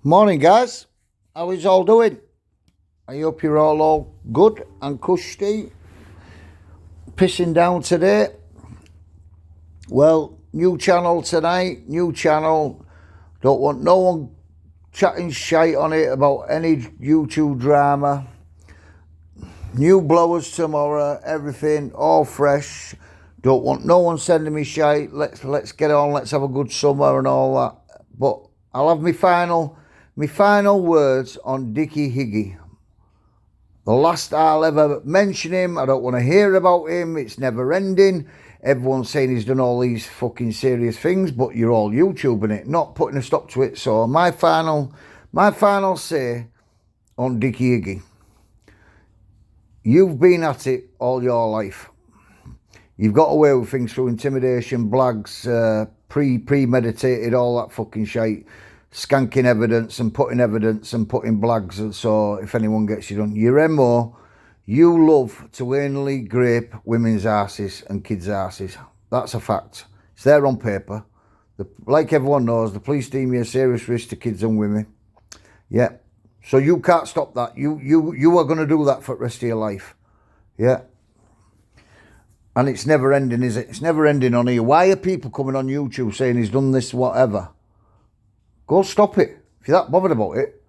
Morning, guys. How is all doing? I hope you're all good and cushy. Pissing down today. Well, new channel tonight. New channel. Don't want no one chatting shite on it about any YouTube drama. New blowers tomorrow. Everything all fresh. Don't want no one sending me shite. Let's get on. Let's have a good summer and all that. But I'll have my final words on Dikkie Higgie. The last I'll ever mention him. I don't want to hear about him. It's never ending. Everyone's saying he's done all these fucking serious things, but you're all YouTubing it, not putting a stop to it. So my final say on Dikkie Higgie. You've been at it all your life. You've got away with things through intimidation, blags, premeditated, all that fucking shit. Skanking evidence and putting blags. And so if anyone gets you done, your MO, you love to anally grape women's asses and kids' asses. That's a fact. It's there on paper. Like everyone knows, the police deem you a serious risk to kids and women. Yeah. So you can't stop that. You are going to do that for the rest of your life. Yeah. And it's never ending, is it? It's never ending on here. Why are people coming on YouTube saying he's done this, whatever? Go stop it. If you're that bothered about it,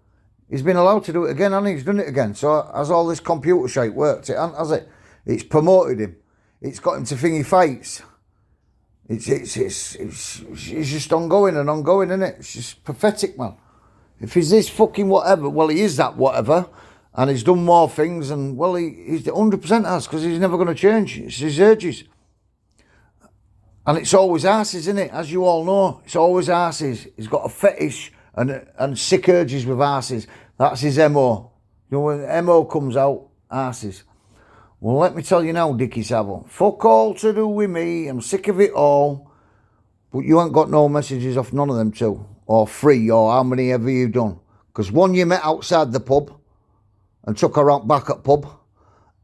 he's been allowed to do it again, and he's done it again. So has all this computer shite worked? It has it. It's promoted him. It's got him to thingy fights. It's just ongoing and ongoing, isn't it? It's just pathetic, man. If he's this fucking whatever, well, he is that whatever, and he's done more things, and well, he's 100% has, because he's never going to change. It's his urges. And it's always asses, isn't it? As you all know, it's always asses. He's got a fetish and sick urges with asses. That's his MO. You know, when MO comes out, asses. Well, let me tell you now, Dickie Savile. Fuck all to do with me. I'm sick of it all. But you ain't got no messages off none of them two. Or three, or how many ever you done. Because one you met outside the pub and took her out back at pub.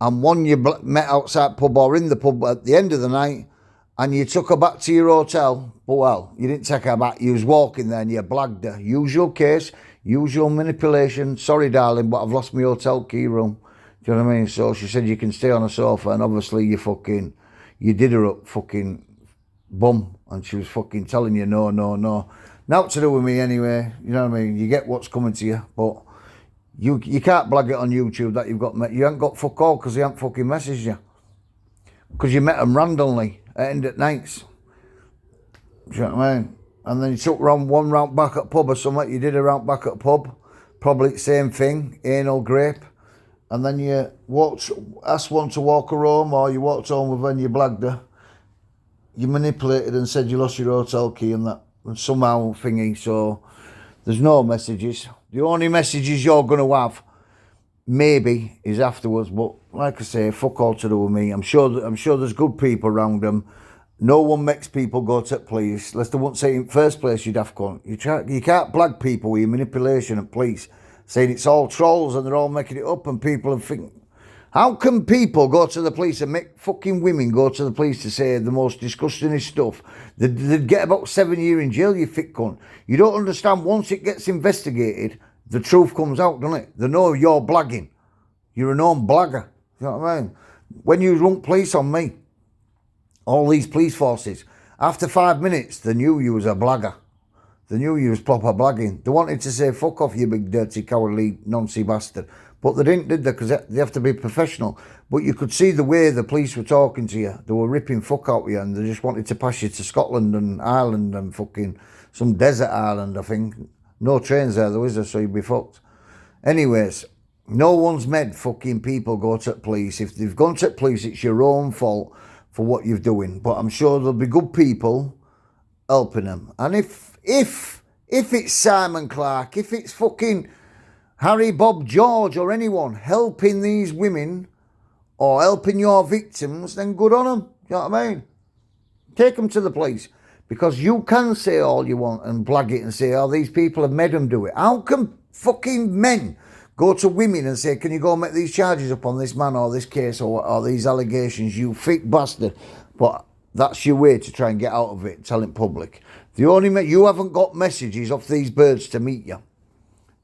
And one you met outside pub or in the pub at the end of the night. And you took her back to your hotel. Well, you didn't take her back. You was walking there and you blagged her. Usual case, usual manipulation. Sorry, darling, but I've lost my hotel key room. Do you know what I mean? So she said you can stay on a sofa, and obviously you did her up fucking bum. And she was fucking telling you no. Not to do with me anyway. You know what I mean? You get what's coming to you. But you can't blag it on YouTube that you've got met. You ain't got fuck all because they ain't fucking messaged you. Because you met them randomly at end at nights. Do you know what I mean? And then you took one round back at pub or something. You did a round back at pub. Probably the same thing, anal grape. And then you asked one to walk her home, or you walked home with her and you blagged her. You manipulated and said you lost your hotel key and that. And somehow thingy. So there's no messages. The only messages you're going to have maybe is afterwards, but like I say, fuck all to do with me. I'm sure there's good people around them. No one makes people go to police. Unless they won't say in first place you'd have gone. You can't blag people with your manipulation at police, saying it's all trolls and they're all making it up, and people are thinking, how can people go to the police and make fucking women go to the police to say the most disgustingest stuff? They'd get about 7 years in jail, you thick cunt. You don't understand, once it gets investigated, the truth comes out, doesn't it? They know you're blagging. You're a known blagger. You know what I mean? When you run police on me, all these police forces, after 5 minutes, they knew you was a blagger. They knew you was proper blagging. They wanted to say, fuck off, you big dirty cowardly noncy bastard. But they didn't, did they? Because they have to be professional. But you could see the way the police were talking to you. They were ripping fuck out of you, and they just wanted to pass you to Scotland and Ireland and fucking some desert island, I think. No trains there, though, is there? So you'd be fucked. Anyways, no one's made fucking people go to the police. If they've gone to the police, it's your own fault for what you're doing. But I'm sure there'll be good people helping them. And if it's Simon Clark, if it's fucking Harry, Bob, George or anyone helping these women or helping your victims, then good on them. You know what I mean? Take them to the police. Because you can say all you want and blag it and say, oh, these people have made them do it. How can fucking men go to women and say, can you go make these charges up on this man or this case or these allegations, you thick bastard? But that's your way to try and get out of it, tell it public. You haven't got messages off these birds to meet you.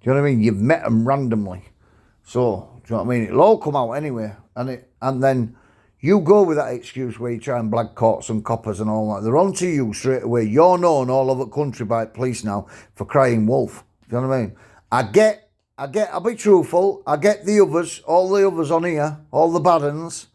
Do you know what I mean? You've met them randomly. So, do you know what I mean? It'll all come out anyway. And then you go with that excuse where you try and blag courts and coppers and all that. They're onto you straight away. You're known all over the country by police now for crying wolf. Do you know what I mean? I'll be truthful. I get the others, all the others on here, all the bad uns.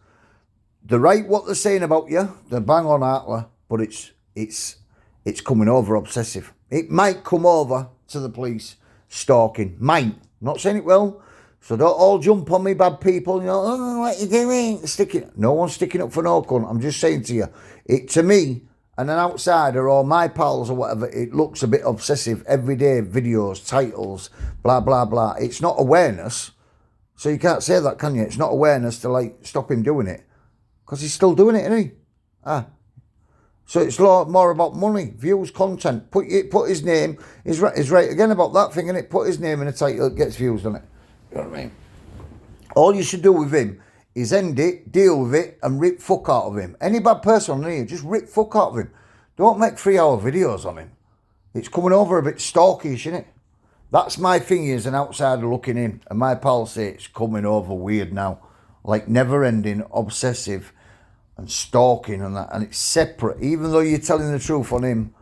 They're right what they're saying about you. They're bang on Hartler, but it's coming over obsessive. It might come over to the police stalking. Might. Not saying it will. So don't all jump on me, bad people. You know, oh, what you doing? No one's sticking up for no cunt. I'm just saying to you, it to me and an outsider or my pals or whatever, it looks a bit obsessive. Everyday videos, titles, blah blah blah. It's not awareness, so you can't say that, can you? It's not awareness to like stop him doing it, because he's still doing it, isn't he? So it's more about money, views, content. Put his name. Is right again about that thing, innit? Put his name in a title, it gets views, doesn't it? You know what I mean? All you should do with him is end it, deal with it, and rip fuck out of him. Any bad person on here, just rip fuck out of him. Don't make 3-hour videos on him. It's coming over a bit stalkish, isn't it? That's my thing as an outsider looking in, and my pals say it's coming over weird now. Like never-ending, obsessive, and stalking and that, and it's separate. Even though you're telling the truth on him,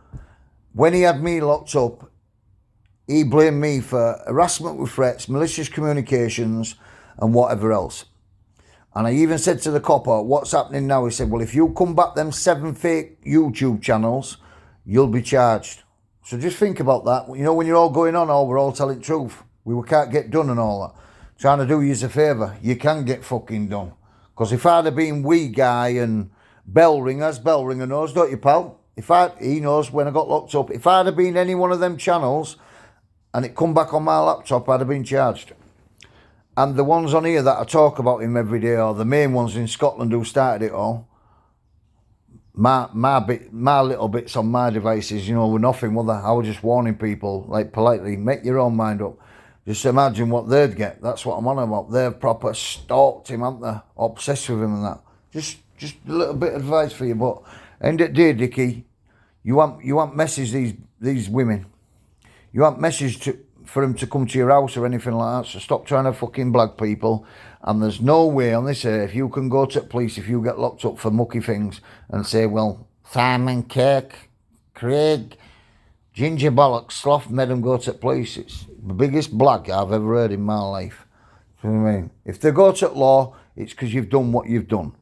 when he had me locked up, he blamed me for harassment with threats, malicious communications, and whatever else. And I even said to the copper, what's happening now? He said, well, if you come back them 7 fake YouTube channels, you'll be charged. So just think about that. You know, when you're all going on, we're all telling the truth. We can't get done and all that. Trying to do you a favour. You can get fucking done. Because if I'd have been Wee Guy and Bellringer knows, don't you, pal? He knows when I got locked up. If I'd have been any one of them channels and it come back on my laptop, I'd have been charged. And the ones on here that I talk about him every day, or the main ones in Scotland who started it all, my little bits on my devices, you know, were nothing, were they? I was just warning people, like politely, make your own mind up. Just imagine what they'd get. That's what I'm on about. They've proper stalked him, haven't they? Obsessed with him and that. Just a little bit of advice for you. But end of the day, Dickie, you want message these women. You want message for them to come to your house or anything like that. So stop trying to fucking blag people. And there's no way on this earth you can go to the police if you get locked up for mucky things and say, well, Simon, Kirk, Craig, Ginger Bollocks, Sloth made them go to the police. It's the biggest blag I've ever heard in my life. You know what I mean? If they go to law, it's because you've done what you've done.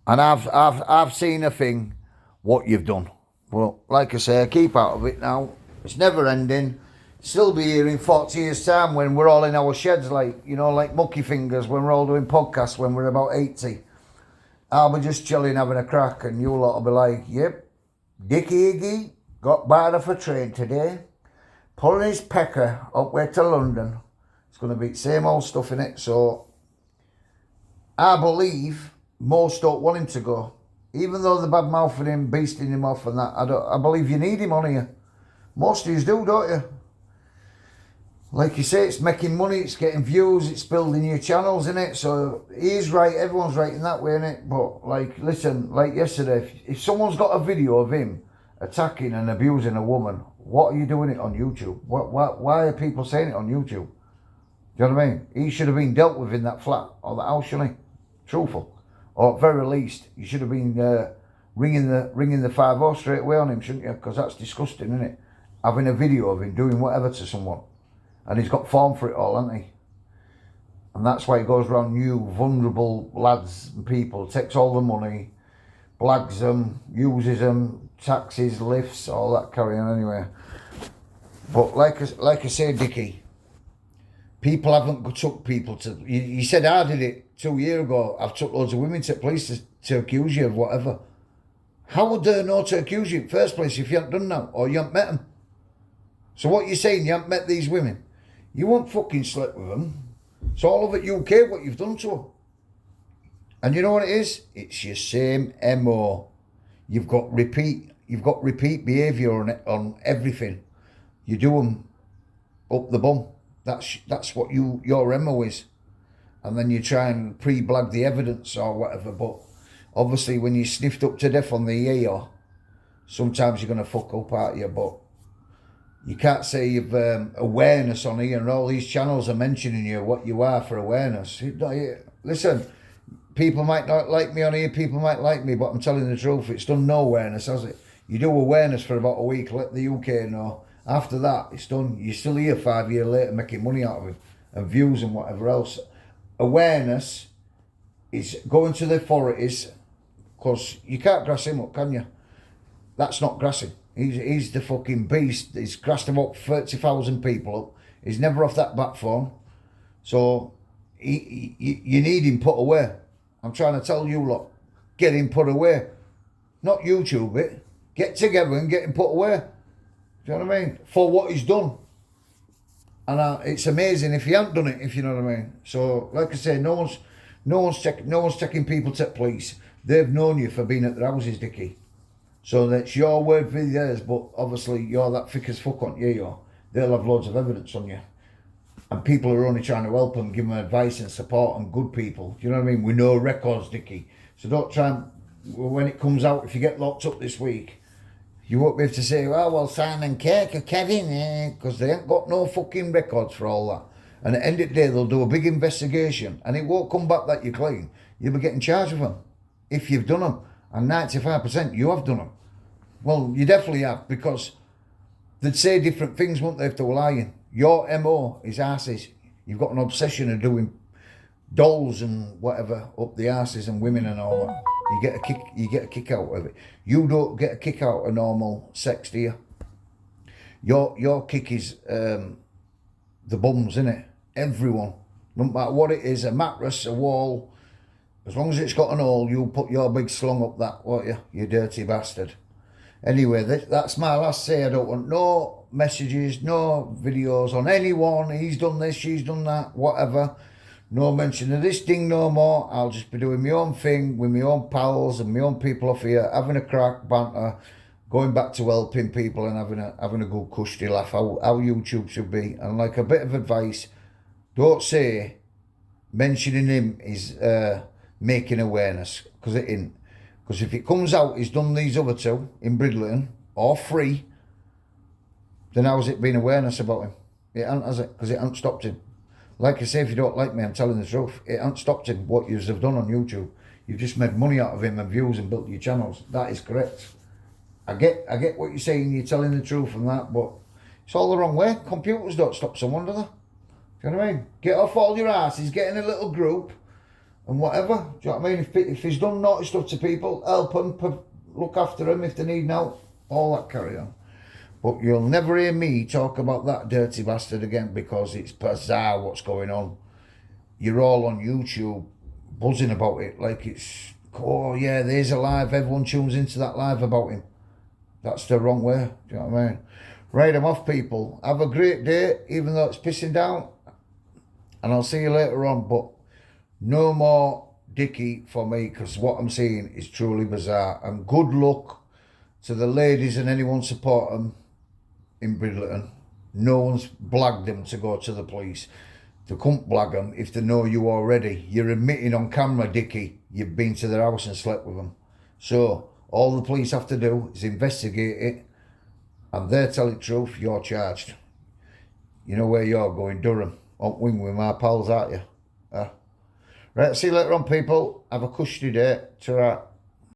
And I've seen a thing, what you've done. Well, like I say, I keep out of it now. It's never ending. Still be here in 40 years' time when we're all in our sheds, like, you know, like mucky fingers, when we're all doing podcasts when we're about 80. I'll be just chilling, having a crack, and you lot will be like, yep, Dickie Higgie got barred off a train today, pulling his pecker up way to London. It's going to be the same old stuff in it. So I believe most don't want him to go, even though they're bad mouthing him, beasting him off and that. I believe you need him on here. Most of you do, don't you? Like you say, it's making money, it's getting views, it's building your channels, innit? So he's right, everyone's right in that way, innit? But like, listen, like yesterday, if someone's got a video of him attacking and abusing a woman, what are you doing it on YouTube? Why are people saying it on YouTube? Do you know what I mean? He should have been dealt with in that flat or the house, shouldn't he? Truthful. Or at very least, you should have been ringing the 5-0 straight away on him, shouldn't you? Because that's disgusting, isn't it? Having a video of him doing whatever to someone. And he's got form for it all, hasn't he? And that's why he goes around new, vulnerable lads and people, takes all the money, blags them, uses them, taxis, lifts, all that carrying anyway. But like I say, Dickie, people haven't took people to... You said I did it 2 years ago. I've took loads of women to police to accuse you of whatever. How would they know to accuse you in the first place if you haven't done that or you haven't met them? So what you're saying, you haven't met these women? You won't fucking sleep with them. So all over UK, what you've done to them. And you know what it is? It's your same MO. You've got repeat behaviour on everything. You do them up the bum. That's what your MO is. And then you try and pre-blag the evidence or whatever. But obviously when you sniffed up to death on the ear, sometimes you're going to fuck up, aren't you? But You can't say you've awareness on here, and all these channels are mentioning you, what you are for awareness. Listen, people might not like me on here, people might like me, but I'm telling the truth, it's done no awareness, has it? You do awareness for about a week, let the UK know. After that, it's done. You're still here 5 years later making money out of it, and views and whatever else. Awareness is going to the authorities, because you can't grass him up, can you? That's not grassing. He's the fucking beast. He's grassed about 30,000 people up. He's never off that platform. So you need him put away. I'm trying to tell you lot, get him put away. Not YouTube it. Get together and get him put away. Do you know what I mean? For what he's done. And it's amazing if he hadn't done it, if you know what I mean. So, like I say, no one's taking people to police. They've known you for being at their houses, Dikkie. So that's your word for theirs, but obviously you're that thick as fuck, aren't you? They'll have loads of evidence on you. And people are only trying to help them, give them advice and support, and good people. Do you know what I mean? With no records, Dikkie. So don't try and, when it comes out, if you get locked up this week, you won't be able to say, oh, well, Simon Kirk or Kevin, because they ain't got no fucking records for all that. And at the end of the day, they'll do a big investigation, and it won't come back that you're clean. You'll be getting charged with them, if you've done them. And 95% you have done them. Well, you definitely have, because they'd say different things, won't they, if they were lying. Your MO is arses. You've got an obsession of doing dolls and whatever up the arses and women and all that. You get a kick out of it. You don't get a kick out of normal sex, do you? Your kick is the bums, innit? Everyone. No matter what it is, a mattress, a wall, as long as it's got an hole, you'll put your big slung up that, won't you? You dirty bastard. Anyway, that's my last say. I don't want no messages, no videos on anyone. He's done this, she's done that, whatever. No mention of this thing no more. I'll just be doing my own thing with my own pals and my own people off here, having a crack, banter, going back to helping people and having a good cushy laugh, how YouTube should be. And like a bit of advice, don't say mentioning him is making awareness, because it ain't. Because if it comes out he's done these other two in Bridlington, or free, then how's it been awareness about him? It ain't, has it? Because it ain't stopped him. Like I say, if you don't like me, I'm telling the truth. It ain't stopped him, what you have done on YouTube. You've just made money out of him and views and built your channels. That is correct. I get what you're saying, you're telling the truth and that, but it's all the wrong way. Computers don't stop someone, do they? Do you know what I mean? Get off all your asses, get in a little group, and whatever. Do you know what I mean? If he's done naughty stuff to people, help them, look after them if they need help, all that carry on. But you'll never hear me talk about that dirty bastard again, because it's bizarre what's going on. You're all on YouTube buzzing about it like it's, oh yeah, there's a live, everyone tunes into that live about him. That's the wrong way, do you know what I mean? Right, I'm off, people. Have a great day, even though it's pissing down. And I'll see you later on, but no more Dikkie for me, because what I'm seeing is truly bizarre. And good luck to the ladies and anyone support them in Bridlington. No one's blagged them to go to the police. They couldn't blag them if they know you already. You're admitting on camera, Dikkie, you've been to their house and slept with them. So all the police have to do is investigate it, and they're telling the truth, you're charged. You know where you're going, Durham. On wing with my pals, aren't you? Right, see you later on, people. Have a cushy day. Ta-ra.